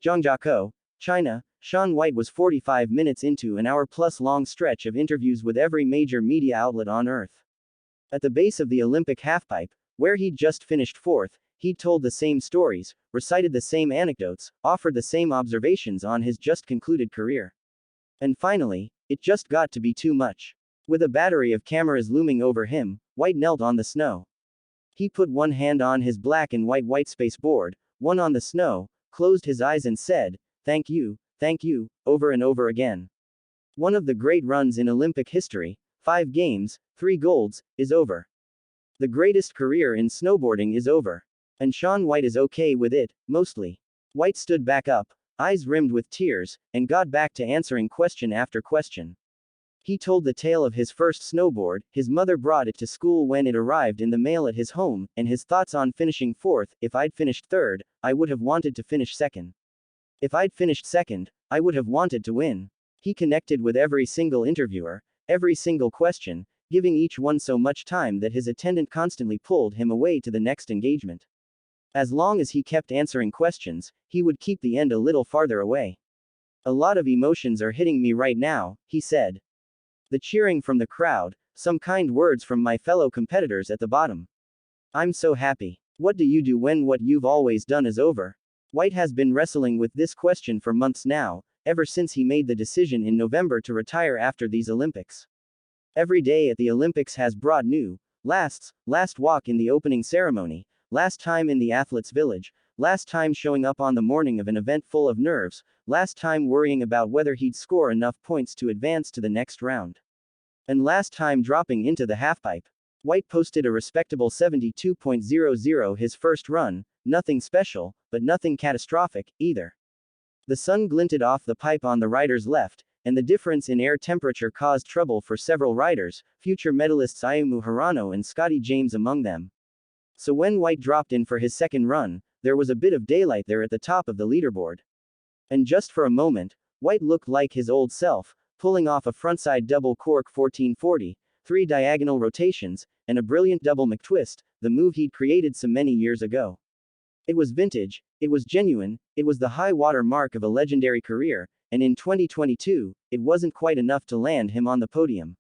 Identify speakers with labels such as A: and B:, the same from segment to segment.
A: ZHANGJIAKOU, China. Shaun White was 45 minutes into an hour-plus long stretch of interviews with every major media outlet on Earth. At the base of the Olympic halfpipe, where he'd just finished fourth, he'd told the same stories, recited the same anecdotes, offered the same observations on his just concluded career. And finally, it just got to be too much. With a battery of cameras looming over him, White knelt on the snow. He put one hand on his black and white whitespace board, one on the snow, closed his eyes and said, thank you, over and over again. One of the great runs in Olympic history, 5 games, 3 golds, is over. The greatest career in snowboarding is over. And Shaun White is okay with it, mostly. White stood back up, eyes rimmed with tears, and got back to answering question after question. He told the tale of his first snowboard, his mother brought it to school when it arrived in the mail at his home, and his thoughts on finishing fourth. If I'd finished third, I would have wanted to finish second. If I'd finished second, I would have wanted to win. He connected with every single interviewer, every single question, giving each one so much time that his attendant constantly pulled him away to the next engagement. As long as he kept answering questions, he would keep the end a little farther away. A lot of emotions are hitting me right now, he said. The cheering from the crowd, some kind words from my fellow competitors at the bottom. I'm so happy. What do you do when what you've always done is over? White has been wrestling with this question for months now, ever since he made the decision in November to retire after these Olympics. Every day at the Olympics has brought new lasts, last walk in the opening ceremony, last time in the athletes' village, last time showing up on the morning of an event full of nerves, last time worrying about whether he'd score enough points to advance to the next round. And last time dropping into the halfpipe. White posted a respectable 72.00 his first run, nothing special, but nothing catastrophic, either. The sun glinted off the pipe on the rider's left, and the difference in air temperature caused trouble for several riders, future medalists Ayumu Hirano and Scotty James among them. So when White dropped in for his second run, there was a bit of daylight there at the top of the leaderboard. And just for a moment, White looked like his old self, pulling off a frontside double cork 1440, 3 diagonal rotations, and a brilliant double McTwist, the move he'd created so many years ago. It was vintage, it was genuine, it was the high water mark of a legendary career, and in 2022, it wasn't quite enough to land him on the podium.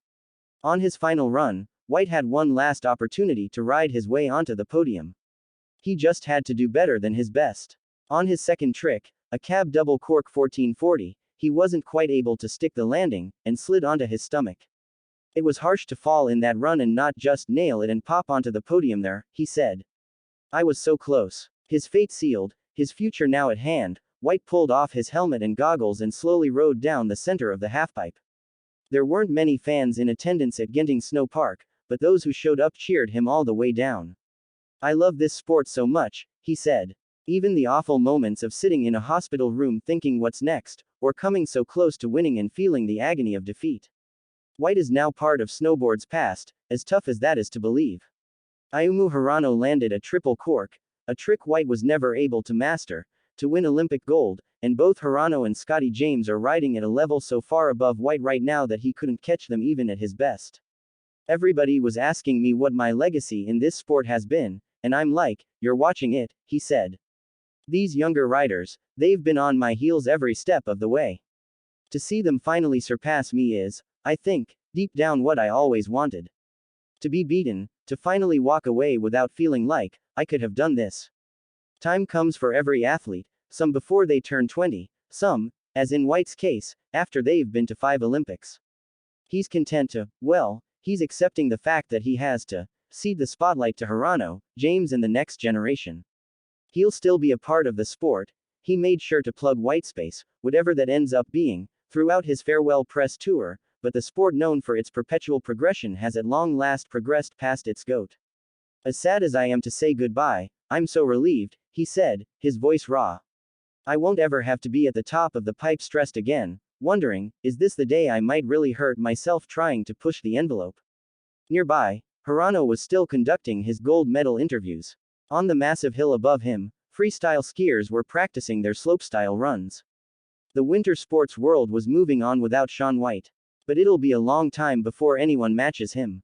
A: On his final run, White had one last opportunity to ride his way onto the podium. He just had to do better than his best. On his second trick, a cab double cork 1440, he wasn't quite able to stick the landing, and slid onto his stomach. It was harsh to fall in that run and not just nail it and pop onto the podium there, he said. I was so close. His fate sealed, his future now at hand. White pulled off his helmet and goggles and slowly rode down the center of the halfpipe. There weren't many fans in attendance at Genting Snow Park, but those who showed up cheered him all the way down. I love this sport so much, he said. Even the awful moments of sitting in a hospital room thinking what's next, or coming so close to winning and feeling the agony of defeat. White is now part of snowboard's past, as tough as that is to believe. Ayumu Hirano landed a triple cork, a trick White was never able to master, to win Olympic gold, and both Hirano and Scotty James are riding at a level so far above White right now that he couldn't catch them even at his best. Everybody was asking me what my legacy in this sport has been, and I'm like, you're watching it, he said. These younger riders, they've been on my heels every step of the way. To see them finally surpass me is, I think, deep down what I always wanted. To be beaten, to finally walk away without feeling like, I could have done this. Time comes for every athlete, some before they turn 20, some, as in White's case, after they've been to 5 Olympics. He's content to, well, he's accepting the fact that he has to cede the spotlight to Hirano, James and the next generation. He'll still be a part of the sport. He made sure to plug Whitespace, whatever that ends up being, throughout his farewell press tour, but the sport known for its perpetual progression has at long last progressed past its goat. As sad as I am to say goodbye, I'm so relieved, he said, his voice raw. I won't ever have to be at the top of the pipe stressed again, wondering, is this the day I might really hurt myself trying to push the envelope? Nearby, Hirano was still conducting his gold medal interviews. On the massive hill above him, freestyle skiers were practicing their slopestyle runs. The winter sports world was moving on without Shaun White. But it'll be a long time before anyone matches him.